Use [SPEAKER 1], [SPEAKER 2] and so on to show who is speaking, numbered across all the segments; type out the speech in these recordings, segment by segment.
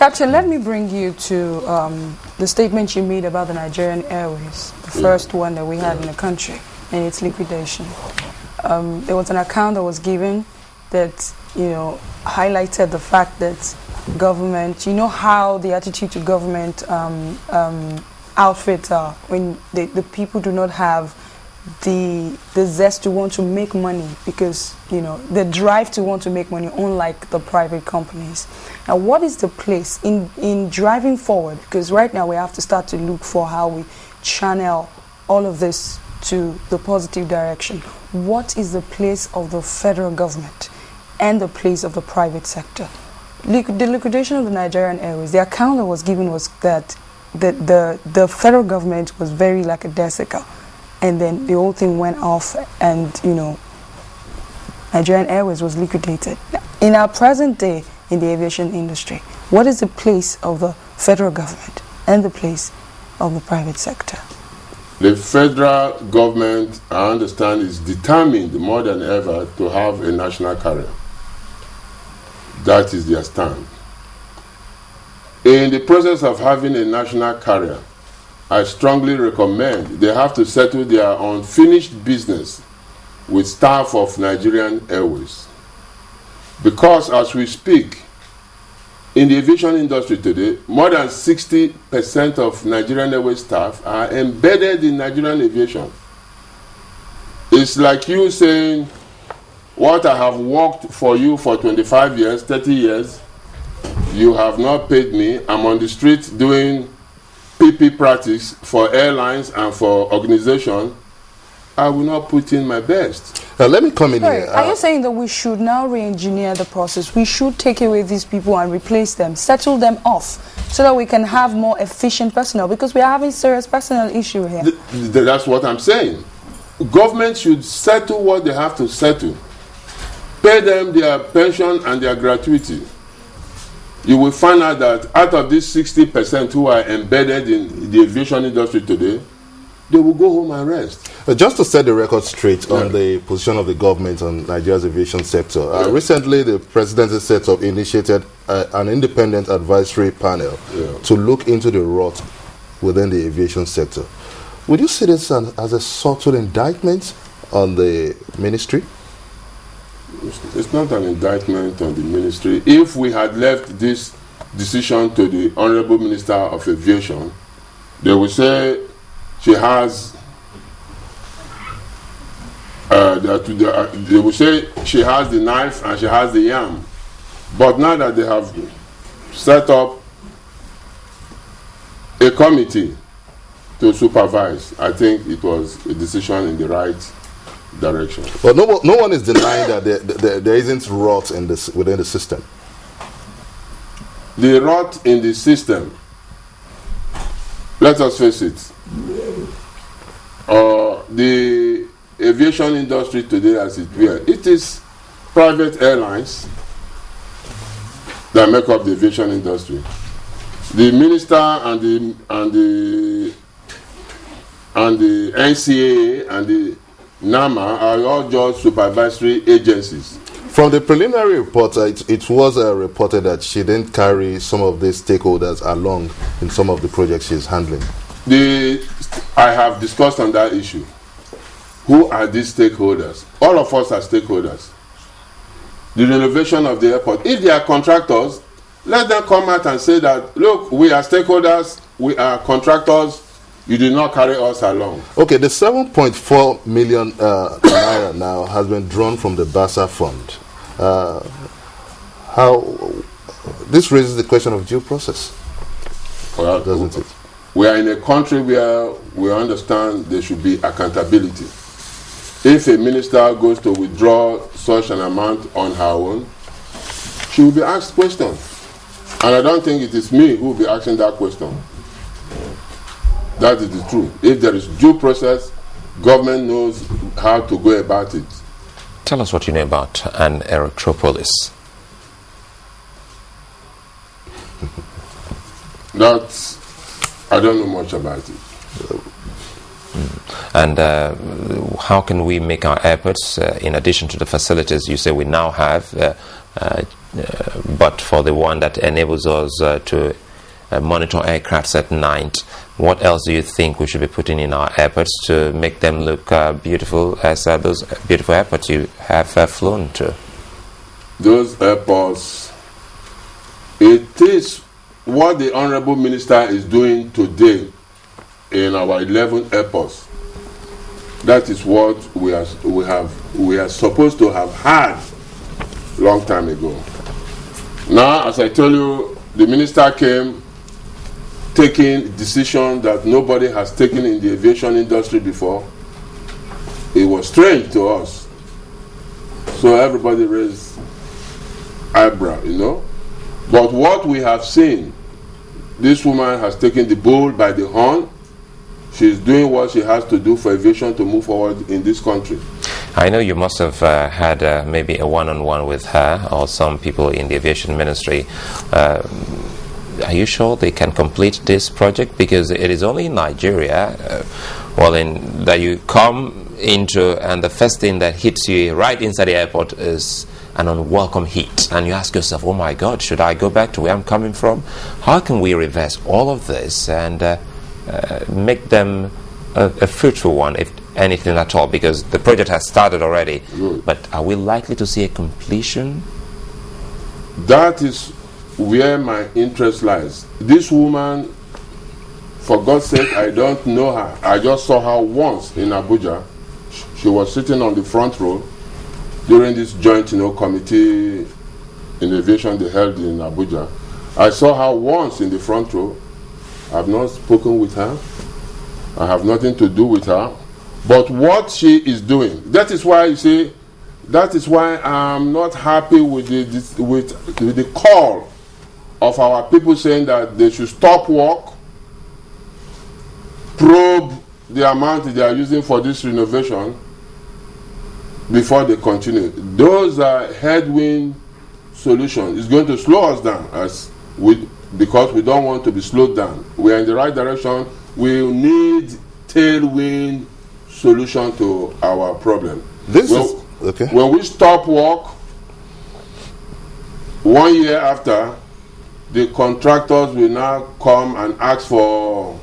[SPEAKER 1] Captain, let me bring you to the statement you made about the Nigerian Airways, the first one that we had in the country, and its liquidation. There was an account that was given that, highlighted the fact that government, how the attitude to government outfits are when the people do not have the zest to want to make money, because the drive to want to make money, unlike the private companies. Now, what is the place in driving forward? Because right now we have to start to look for how we channel all of this to the positive direction. What is the place of the federal government and the place of the private sector? The liquidation of the Nigerian Airways, the account that was given was that the federal government was very lackadaisical, and then the whole thing went off, and Nigerian Airways was liquidated. In our present day in the aviation industry, what is the place of the federal government and the place of the private sector?
[SPEAKER 2] The federal government, I understand, is determined more than ever to have a national carrier. That is their stand. In the process of having a national carrier, I strongly recommend they have to settle their unfinished business with staff of Nigerian Airways. Because as we speak, in the aviation industry today, more than 60% of Nigerian Airways staff are embedded in Nigerian aviation. It's like you saying, what I have worked for you for 25 years, 30 years, you have not paid me. I'm on the street doing PP practice for airlines and for organization. I will not put in my best.
[SPEAKER 3] Now let me come in here.
[SPEAKER 1] Are you saying that we should now re-engineer the process? We should take away these people and replace them, settle them off, so that we can have more efficient personnel, because we are having serious personnel issue here.
[SPEAKER 2] That's what I'm saying. Government should settle what they have to settle. Pay them their pension and their gratuity. You will find out that out of these 60% who are embedded in the aviation industry today, they will go home and rest.
[SPEAKER 3] Just to set the record straight on the position of the government on Nigeria's aviation sector, recently the presidency set up initiated an independent advisory panel to look into the rot within the aviation sector. Would you see this as a subtle indictment on the ministry?
[SPEAKER 2] It's not an indictment on the ministry. If we had left this decision to the Honorable Minister of Aviation, they would say she has they would say she has the knife and she has the yam. But now that they have set up a committee to supervise, I think it was a decision in the right direction.
[SPEAKER 3] But no one is denying that there isn't rot within the system.
[SPEAKER 2] The rot in the system, let us face it, the aviation industry today as it were, it is private airlines that make up the aviation industry. The minister and the NCAA and the NAMA are all just supervisory agencies.
[SPEAKER 3] From the preliminary report, it was reported that she didn't carry some of the stakeholders along in some of the projects she's handling.
[SPEAKER 2] I have discussed on that issue. Who are these stakeholders? All of us are stakeholders. The renovation of the airport, if they are contractors, let them come out and say that, look, we are stakeholders, we are contractors, you did not carry us along.
[SPEAKER 3] Okay, the 7.4 million naira now has been drawn from the BASA fund. This raises the question of due process, doesn't it?
[SPEAKER 2] We are in a country where we understand there should be accountability. If a minister goes to withdraw such an amount on her own, she will be asked questions. And I don't think it is me who will be asking that question. That is the truth. If there is due process, government knows how to go about it.
[SPEAKER 4] Tell us what you know about an electropolis.
[SPEAKER 2] I don't know much about it.
[SPEAKER 4] And how can we make our airports, in addition to the facilities you say we now have, but for the one that enables us to monitor aircrafts at night, what else do you think we should be putting in our airports to make them look beautiful as those beautiful airports you have flown to?
[SPEAKER 2] Those airports, it is what the Honorable Minister is doing today in our 11 airports. That is what we are supposed to have had long time ago. Now, as I tell you, the minister came taking decision that nobody has taken in the aviation industry before. It was strange to us. So everybody raised eyebrow, you know. But what we have seen, this woman has taken the bull by the horn. She's doing what she has to do for aviation to move forward in this country.
[SPEAKER 4] I know you must have had maybe a one-on-one with her or some people in the aviation ministry. Are you sure they can complete this project? Because it is only in Nigeria, that you come into, and the first thing that hits you right inside the airport is an unwelcome heat. And you ask yourself, oh my God, should I go back to where I'm coming from? How can we reverse all of this and make them a fruitful one, if anything at all? Because the project has started already.
[SPEAKER 2] Good.
[SPEAKER 4] But are we likely to see a completion?
[SPEAKER 2] That is where my interest lies. This woman, for God's sake, I don't know her. I just saw her once in Abuja. She was sitting on the front row during this joint, committee in aviation they held in Abuja. I saw her once in the front row. I've not spoken with her. I have nothing to do with her. But what she is doing, that is why you see, that is why I'm not happy with the call of our people saying that they should stop work, probe the amount they are using for this renovation before they continue. Those are headwind solutions. It's going to slow us down because we don't want to be slowed down. We are in the right direction. We need tailwind solution to our problem. When we stop work, 1 year after, the contractors will now come and ask for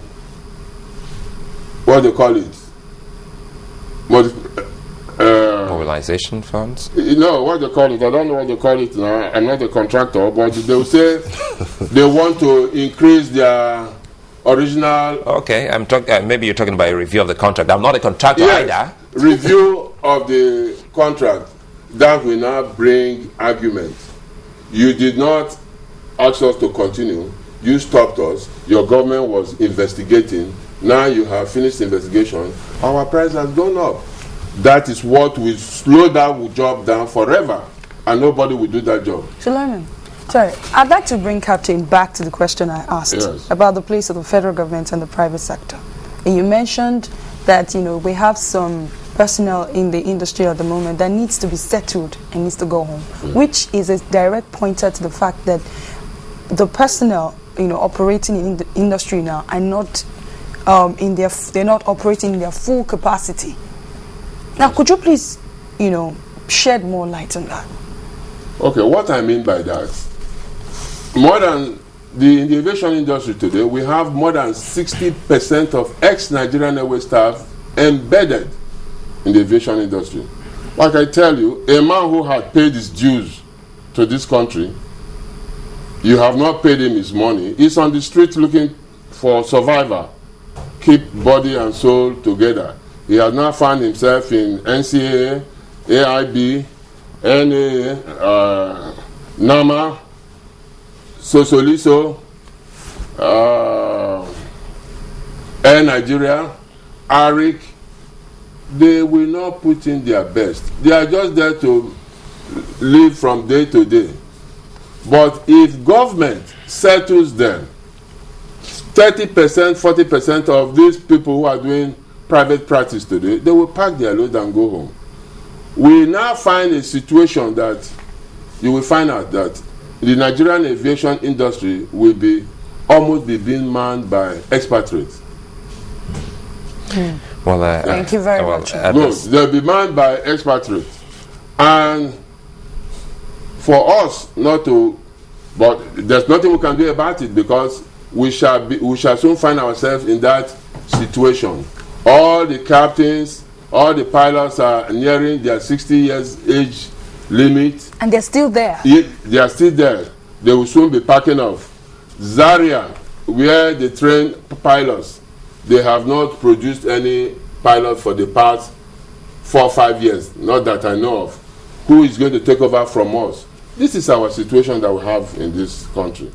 [SPEAKER 2] what they call it.
[SPEAKER 4] Mobilization funds?
[SPEAKER 2] You know what they call it. I don't know what they call it now. I'm not a contractor, but they will say they want to increase their original.
[SPEAKER 4] Okay, I'm talking. Maybe you're talking about a review of the contract. I'm not a contractor either.
[SPEAKER 2] Review of the contract. That will now bring argument. You did not ask us to continue. You stopped us. Your government was investigating. Now you have finished investigation. Our price has gone up. That is what will slow that job down forever, and nobody will do that job.
[SPEAKER 1] Suleiman, sorry, I'd like to bring Captain back to the question I asked about the place of the federal government and the private sector. And you mentioned that we have some personnel in the industry at the moment that needs to be settled and needs to go home, which is a direct pointer to the fact that the personnel operating in the industry now are not they're not operating in their full capacity. Now, could you please, shed more light on that?
[SPEAKER 2] Okay, what I mean by that, in the aviation industry today, we have more than 60% of ex-Nigerian Airways staff embedded in the aviation industry. Like I tell you, a man who had paid his dues to this country, you have not paid him his money, he's on the street looking for survival, keep body and soul together. He has now found himself in NCAA, AIB, NAA, NAMA, Sosoliso, Air Nigeria, ARIC. They will not put in their best. They are just there to live from day to day. But if government settles them, 30%, 40% of these people who are doing private practice today, they will pack their load and go home. We now find a situation that you will find out that the Nigerian aviation industry will almost be being manned by expatriates.
[SPEAKER 4] Well,
[SPEAKER 1] thank you very much.
[SPEAKER 2] No, they'll be manned by expatriates. And for us not to But there's nothing we can do about it, because we shall soon find ourselves in that situation. All the captains, all the pilots are nearing their 60 years age limit.
[SPEAKER 1] And they're still there.
[SPEAKER 2] They are still there. They will soon be packing off. Zaria, where they train pilots, they have not produced any pilot for the past 4 or 5 years, not that I know of. Who is going to take over from us? This is our situation that we have in this country.